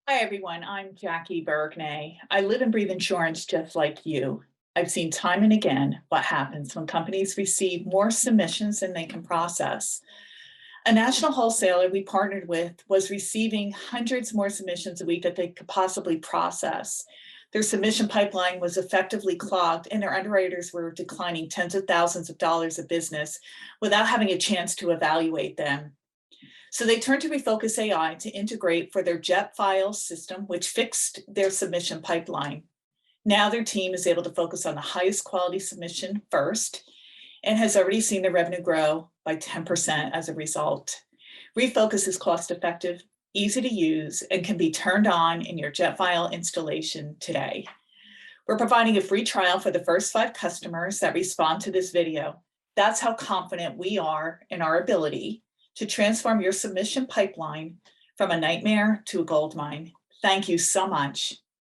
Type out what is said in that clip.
Hi, everyone. I'm Jackie Bergnay. I live and breathe insurance just like you. I've seen time and again what happens when companies receive more submissions than they can process. A national wholesaler we partnered with was receiving hundreds more submissions a week that they could possibly process. Their submission pipeline was effectively clogged, and their underwriters were declining tens of thousands of dollars of business without having a chance to evaluate them. So they turned to Refocus AI to integrate for their Jetfile system, which fixed their submission pipeline. Now their team is able to focus on the highest quality submission first and has already seen their revenue grow by 10% as a result. Refocus is cost effective, easy to use, and can be turned on in your Jetfile installation today. We're providing a free trial for the first 5 customers that respond to this video. That's how confident we are in our ability to transform your submission pipeline from a nightmare to a gold mine. Thank you so much.